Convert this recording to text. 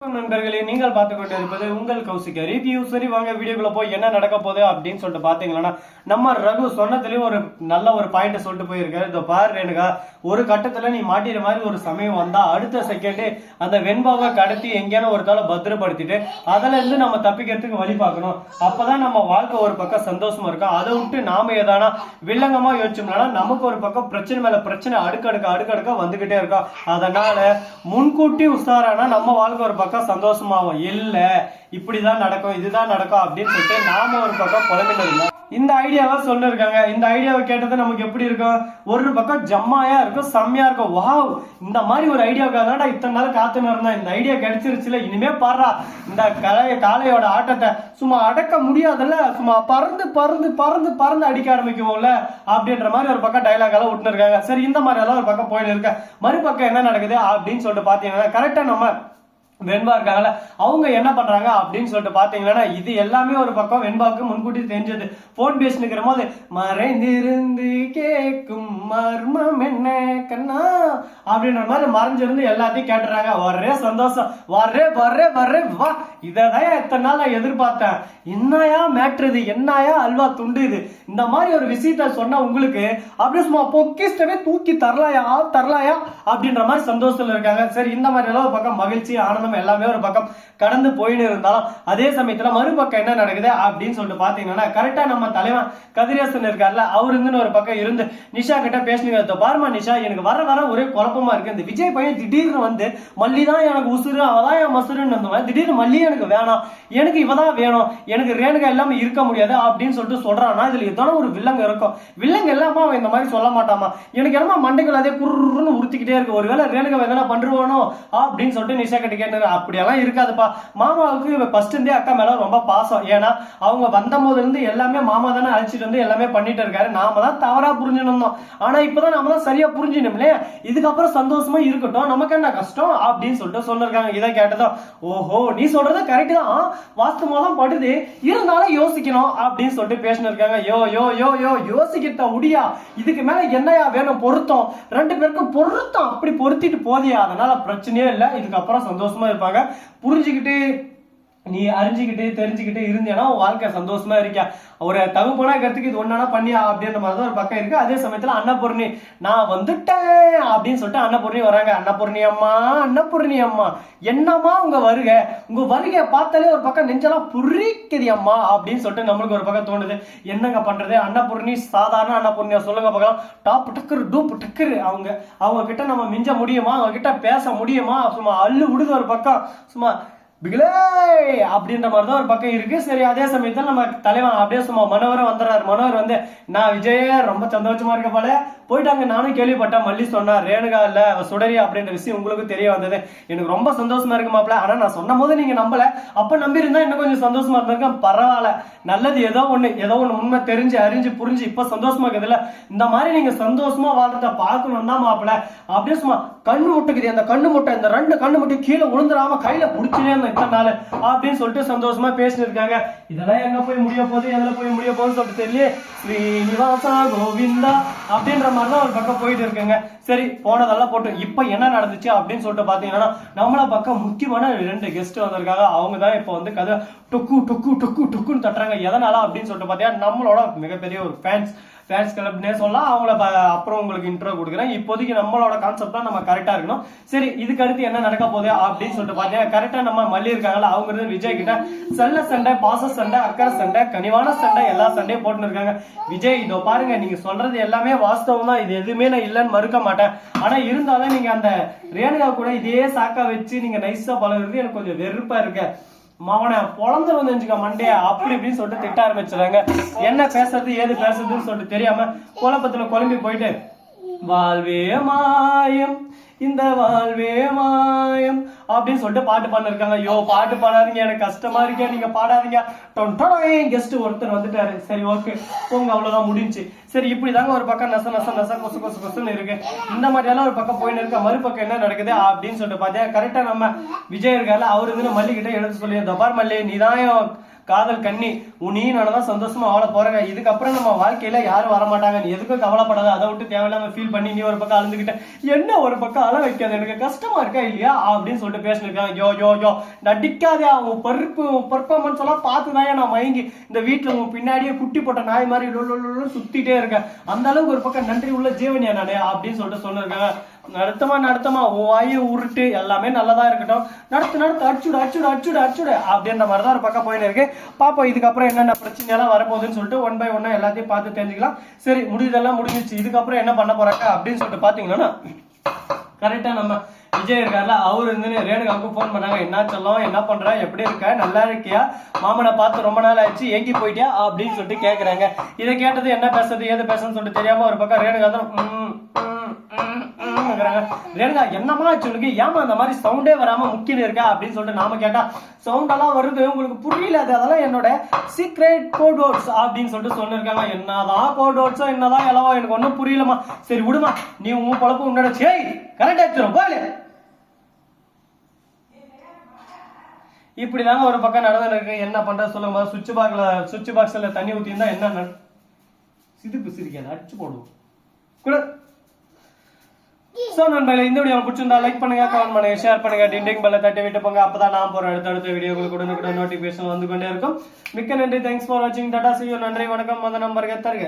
நண்பர்களே, நீங்கள் பார்த்து கொண்டு இருப்பது உங்கள் கௌசிக ரிவ்யூ. சரி வாங்க வீடியோக்குள்ள போய் என்ன நடக்க போகுது அப்படின்னு சொல்லிட்டு பாத்தீங்கன்னா, நம்ம ரகு சொன்னதுலயும் ஒரு நல்ல ஒரு பாயிண்ட் சொல்லிட்டு போயிருக்காரு. இந்த பாரு ரேணுகா, ஒரு கட்டத்துல நீ மாட்டிற மாதிரி ஒரு சமயம் வந்தா அடுத்த செகண்டே அந்த வெண்பாவை கடத்தி எங்கேயான ஒரு தாள பத்திரப்படுத்திட்டு அதுல இருந்து நம்ம தப்பிக்கிறதுக்கு வழி பார்க்கணும். அப்பதான் நம்ம வாழ்க்கை ஒரு பக்கம் சந்தோஷமா இருக்கும். அதை விட்டு நாம ஏதானா வில்லங்கமா யோசிச்சோம்னா நமக்கு ஒரு பக்கம் பிரச்சனை மேல பிரச்சனை அடுக்கடுக்கா வந்துகிட்டே இருக்கும். அதனால முன்கூட்டி உஷாரானா நம்ம வாழ்க்கை ஒரு பக்கம் சந்தோஷமாவும். இல்ல இப்படிதான் நடக்கும், இதுதான் நடக்கும் அப்படின்னு சொல்லிட்டு நாம ஒரு பக்கம் புலம்பிட்டு இருந்தோம். இந்த ஐடியாவை சொல்லிருக்காங்க. இந்த ஐடியாவை கேட்டது நமக்கு எப்படி இருக்கும்? ஒரு பக்கம் ஜம்மாயா இருக்கும், செம்மையா இருக்கும். வாவ், இந்த மாதிரி ஒரு ஐடியாவுக்காக தான் இத்தனை நாள் காத்துன்னு இருந்தேன். இந்த ஐடியா கிடைச்சிருச்சுல, இனிமே பாடுறா இந்த காளையோட ஆட்டத்தை சும்மா அடக்க முடியாதுல்ல, சும்மா பறந்து பறந்து பறந்து பறந்து அடிக்க ஆரம்பிக்குவோம்ல அப்படின்ற மாதிரி ஒரு பக்கம் டைலாக் எல்லாம் விட்டுன்னு இருக்காங்க. சரி, இந்த மாதிரி எல்லாம் ஒரு பக்கம் போயிட்டு இருக்க, மறுபக்கம் என்ன நடக்குது அப்படின்னு சொல்லிட்டு பாத்தீங்கன்னா, கரெக்டா நம்ம வெண்பா இருக்காங்கல்ல, அவங்க என்ன பண்றாங்க அப்படின்னு சொல்லிட்டு பாத்தீங்கன்னா, இது எல்லாமே ஒரு பக்கம் வெண்பாவுக்கு முன்கூட்டி தெரிஞ்சது. போன் பேசினுக்கிற போது மறைந்திருந்து கேட்கும் மர்மம் என்ன கண்ணா அப்படின்ற மாதிரி மறைஞ்சிருந்து எல்லாத்தையும் கேட்டுறாங்க. ஒரே சந்தோஷம், வர்றே வர்றே வர்றே வா, இதான் எத்தனை நாள் நான் எதிர்பார்த்தேன். என்னையா மேட்ரு இது, என்னையா அல்வா துண்டு இது, இந்த மாதிரி ஒரு விஷயத்த சொன்னா உங்களுக்கு அப்படியே சும்மா பொக்கிஸ்டவே தூக்கி தரலாயா அப்படின்ற மாதிரி சந்தோஷத்துல இருக்காங்க. சரி, இந்த மாதிரி எல்லாம் ஒரு பக்கம் மகிழ்ச்சி ஆனந்தம் எல்லாமே ஒரு பக்கம் கடந்து போயின்னு இருந்தாலும் அதே சமயத்துல மறுபக்கம் என்ன நடக்குது அப்படின்னு சொல்லிட்டு பாத்தீங்கன்னா, கரெக்டா நம்ம தலைவன் கதிரேசன் இருக்காருல்ல, அவரு இருந்து ஒரு பக்கம் இருந்து நிஷா கிட்ட பேசுனீங்க. பாருமா நிஷா, எனக்கு வர ஒரே குழப்பமா இருக்கு. இந்த விஜய் பையன் திடீர்னு வந்து மல்லி தான் எனக்கு உசுறு, அவதான் என் மசுருன்னு இருந்தவன் திடீர்னு மல்லி எனக்கு வேணாம், எனக்கு இவதான் வேணும், எனக்கு ரேணுகா எல்லாமே இருக்க முடியாது அப்படின்னு சொல்லிட்டு சொல்றான்னா, இதுல எத்தனை ஒரு வில்லங்க இருக்கும். வில்லங்க எல்லாமா அவன் இந்த மாதிரி சொல்ல மாட்டாமா. எனக்கு என்னமா மண்டைகள் அதே குருன்னு உறுத்திக்கிட்டே இருக்கு. ஒருவேளை ரேணுகா எதனா பண்றுவானோ அப்படின்னு சொல்லிட்டு நிஷா கிட்ட கேட்டு, அப்படியெல்லாம் இருக்காதுப்பா. மாமாவுக்கு ஃபர்ஸ்ட் இருந்தே அக்கா மேல ரொம்ப பாசம். ஏன்னா அவங்க வந்த போது இருந்து எல்லாமே மாமா தானே அழைச்சிட்டு வந்து எல்லாமே பண்ணிட்டு இருக்காரு. நாம தான் தவறா புரிஞ்சுனோம். ஆனா இப்பதான் நாம தான் சரியா புரிஞ்சுனோம்லே. இதுக்கப்புறம் சந்தோஷமா இருக்கட்டும், நமக்கு என்ன கஷ்டம் அப்படின்னு சொல்லிட்டு சொல்லிருக்காங்க. இதை கேட்டதும், ஓஹோ நீ சொல்றது கரெக்ட் தான், வாஸ்தவமா தான் படுது, இருந்தாலும் யோசிக்கணும் அப்படின்னு சொல்லிட்டு பேசினு இருக்காங்க. யோ யோ யோ யோ யோசிக்கிட்ட உடியா, இதுக்கு மேல என்னையா வேணும்? பொருத்தம், ரெண்டு பேருக்கும் பொருத்தம் அப்படி பொருத்திட்டு போதியா, அதனால பிரச்சனையே இல்லை, இதுக்கப்புறம் சந்தோஷமா இருப்பாங்க. புரிஞ்சுக்கிட்டு நீ அறிஞ்சுக்கிட்டு தெரிஞ்சுக்கிட்டு இருந்தேன்னா வாழ்க்கை சந்தோஷமா இருக்கியா. ஒரு தகுப்பனா கருத்துக்கு இது ஒன்னா பண்ணியா அப்படின்ற மாதிரி தான் ஒரு பக்கம் இருக்கு. அதே சமயத்துல அன்னபூர்ணி நான் வந்துட்டேன் அப்படின்னு சொல்லிட்டு அன்னபூர்ணி வராங்க. அன்னபூர்ணி அம்மா என்னம்மா உங்க வருகை பார்த்தாலே ஒரு பக்கம் நெஞ்செல்லாம் புரிக்குது அம்மா அப்படின்னு சொல்லிட்டு நம்மளுக்கு ஒரு பக்கம் தோணுது. என்னங்க பண்றது? அன்னபூர்ணி சாதாரண அன்னபூர்ணியா சொல்லுங்க பார்க்கலாம். டாப் டக்கரு டூப் டக்கரு, அவங்க கிட்ட நம்ம மிஞ்ச முடியுமா? அவங்க கிட்ட பேச முடியுமா? சும்மா அள்ளு விடுது ஒரு பக்கம், சும்மா பிகிலே அப்படின்ற மாதிரிதான் ஒரு பக்கம் இருக்கு. சரி, அதே சமயத்துல நம்ம தலைவன் அப்படியே சும்மா மனோகரம் வந்துடுறாரு. மனோகர் வந்து, நான் விஜய ரொம்ப சந்தோஷமா இருக்க போல போயிட்டாங்க, நானும் கேள்விப்பட்டேன், மல்லி சொன்னா ரேணுகா இல்ல சுடரி அப்படின்ற விஷயம் உங்களுக்கு தெரிய வந்தது, எனக்கு ரொம்ப சந்தோஷமா இருக்கு மாப்பிள. ஆனா நான் சொன்ன போது நீங்க நம்பல, அப்ப நம்பி இருந்தா இன்னும் கொஞ்சம் சந்தோஷமா இருந்திருக்கேன். பரவாயில்ல, நல்லது, ஏதோ ஒண்ணு உண்மை தெரிஞ்சு அறிஞ்சு புரிஞ்சு இப்ப சந்தோஷமா இருக்குதுல்ல. இந்த மாதிரி நீங்க சந்தோஷமா வாழ்றத பார்க்கணும் தான் மாப்பிள. அப்படியே சும்மா கண்ணு முட்டுக்குது, அந்த கண்ணு முட்டை, இந்த ரெண்டு கண்ணு முட்டை கீழே விழுந்துடாம கையில புடிச்சுனே இத்தனை நாள் அப்படின்னு சொல்லிட்டு சந்தோஷமா பேசிட்டு இருக்காங்க. இதெல்லாம் எங்க போய் முடிய போகுது, எதுல போய் முடிய போகுதுன்னு சொல்லிட்டு தெரியல. ஸ்ரீனிவாசா கோவிந்தா அப்படின்ற மாதிரிதான் ஒரு பக்கம் போயிட்டு இருக்குங்க. சரி, போனதெல்லாம் போட்டு இப்ப என்ன நடந்துச்சு அப்படின்னு சொல்லிட்டு பாத்தீங்கன்னா, நம்மள பக்கம் முக்கியமான 2 கெஸ்ட் வந்திருக்காங்க. அவங்க தான் இப்ப வந்து கதை டொக்கு டொக்கு டொக்கு டொக்குன்னு தட்டுறாங்க. எதனால அப்படின்னு சொல்லிட்டு பாத்தீங்கன்னா, நம்மளோட மிகப்பெரிய ஒரு ஃபேன்ஸ் கிளப்னே சொல்லலாம். அவங்கள அப்புறம் உங்களுக்கு இன்ட்ரோ கொடுக்குறேன். இப்போதைக்கு நம்மளோட கான்செப்ட் தான் நம்ம கரெக்டா இருக்கணும். சரி, இதுக்கு அடுத்து என்ன நடக்க போகுது அப்படின்னு சொல்லிட்டு பாத்தீங்கன்னா, கரெக்டா நம்ம மல்லி இருக்காங்கல்ல, அவங்க இருந்து விஜய் கிட்ட செல்ல சண்டை, பாச சண்டை, அக்கறை சண்டை, கனிவான சண்டை, எல்லா சண்டையும் போட்டுன்னு இருக்காங்க. விஜய், இதோ பாருங்க, நீங்க சொல்றது எல்லாமே வாஸ்தவம் தான், இது எதுவுமே நான் இல்லைன்னு மறுக்க மாட்டேன். ஆனா இருந்தாலும் நீங்க அந்த ரேணுகா கூட இதே சாக்கா வச்சு நீங்க நைஸா பழகுறது எனக்கு கொஞ்சம் வெறுப்பா இருக்கு. மவனை பொழந்து வந்துச்சுக்க மண்டைய அப்படி இப்படின்னு சொல்லிட்டு திட்ட ஆரம்பிச்சுறாங்க. என்ன பேசுறது ஏது பேசுறதுன்னு சொல்லிட்டு தெரியாம குழப்பத்துல குழம்பி போயிட்டு, வாழ்வே மாயம் இந்த வாழ்வே மாயம் அப்படின்னு சொல்லிட்டு பாட்டு பாடிருக்காங்க. ஐயோ பாட்டு பாடாதீங்க, எனக்கு கஷ்டமா இருக்கேன், நீங்க பாடாதீங்க. கெஸ்ட் ஒருத்தர் வந்துட்டாரு. சரி ஓகே போங்க, அவ்வளவுதான் முடிஞ்சு. சரி இப்படிதாங்க ஒரு பக்கம் நச நச நச கொசு கொசு கொசுன்னு இருக்கு. இந்த மாதிரி எல்லாம் ஒரு பக்கம் போயின்னு இருக்க, மறுபக்கம் என்ன நடக்குது அப்படின்னு சொல்லிட்டு பார்த்தேன். கரெக்டா நம்ம விஜய் இருக்காரு, அவரு வந்து மல்லி கிட்ட எடுத்து சொல்லி, தபார் மல்லி நீதான் காதல் கண்ணி, நீ நானதான் சந்தோஷமா வாழ போறேங்க, இதுக்கப்புறம் நம்ம வாழ்க்கையில யாரும் வரமாட்டாங்க, நீ எதுக்கும் கவலைப்படாத, அதை விட்டு தேவையில்லாம ஃபீல் பண்ணி நீ ஒரு பக்கம் அழுந்துகிட்ட என்ன ஒரு பக்கம் அழ வைக்காது, எனக்கு கஷ்டமா இருக்கா இல்லையா அப்படின்னு சொல்லிட்டு பேசினிருக்காங்க. யோ யோ யோ நடிக்காதே, உன் பர்ஃபார்மன்ஸ் எல்லாம் பார்த்துதான் நான் மயங்கி இந்த வீட்டுல உன் பின்னாடியே குட்டி போட்ட நாய் மாதிரி சுத்திட்டே இருக்கேன், அந்த அளவுக்கு ஒரு பக்கம் நன்றி உள்ள ஜீவனியா நானே அப்படின்னு சொல்லிட்டு சொல்லிருக்காங்க. நடத்தமா உன் வாயை உருட்டு, எல்லாமே நல்லதா இருக்கட்டும், நடத்து அச்சுடு அப்படின்ற மாதிரிதான் ஒரு பக்கம் போயின்னு இருக்கு. பாப்போம் இதுக்கப்புறம் என்னென்ன பிரச்சனை எல்லாம் வரப்போகுதுன்னு சொல்லிட்டு ஒன் பை ஒன்னா எல்லாத்தையும் பார்த்து தெரிஞ்சுக்கலாம். சரி முடிஞ்சதெல்லாம் முடிஞ்சிச்சு, இதுக்கப்புறம் என்ன பண்ண போறாங்க அப்படின்னு சொல்லிட்டு பாத்தீங்கன்னா, கரெக்டா நம்ம விஜய் இருக்காருல, அவரு இருந்து ரேணுகாவுக்கு போன் பண்ணாங்க. என்ன சொல்லும், என்ன பண்ற, எப்படி இருக்க, நல்லா இருக்கியா, மாமனை பார்த்து ரொம்ப நாள் ஆயிடுச்சு, எங்கி போயிட்டியா அப்படின்னு சொல்லிட்டு கேக்குறாங்க. இதை கேட்டது என்ன பேசுறது ஏது பேசுறதுன்னு சொல்லிட்டு தெரியாம ஒரு பக்கம் ரேணுகா தான் ரேணுகா என்னமா ஆச்சு உனக்கு, ஏமா அந்த மாதிரி சவுண்டே வராம முக்கியம் இருக்கா அப்படின்னு சொல்லிட்டு நாம கேட்டா, சவுண்ட் எல்லாம் வருது உங்களுக்கு புரியல, அதெல்லாம் என்னோட சீக்ரெட் கோட் வேர்ட்ஸ் அப்படின்னு சொல்லிட்டு சொல்லிருக்காங்க. என்னதான் கோட் வேர்ட்ஸோ என்னதான் எல்லவோ எனக்கு ஒன்னும் புரியலமா, சரி விடுமா நீ உன் பொழப்பு உன்னோட சரி கரெக்ட் ஆச்சிரும் போல. இப்படிதாங்க ஒரு பக்கம் நடந்து இருக்கு. என்ன பண்ற சொல்லுங்க, சுவிட்ச் பாக்ஸ்ல தண்ணி ஊத்திருந்தா என்ன சிரிப்பு சிரிக்காது, அடிச்சு போடுவோம் கூட. சோ நண்பர்களே, இந்த வீடியோ பிடிச்சிருந்தா லைக் பண்ணுங்க, கமெண்ட் பண்ணுங்க, ஷேர் பண்ணுங்க, டிண்டிங் பெல்ல தட்டி விட்டு போங்க, அப்பதான் நான் போற அடுத்த வீடியோ உங்களுக்கு உடனுக்குடன் நோட்டிபிகேஷன் வந்து கொண்டே இருக்கும். மிக்க நன்றி, தேங்க்ஸ் ஃபார் வாட்சிங், டாடா, see you, நன்றி, வணக்கம், வந்தனம், வருக தருக.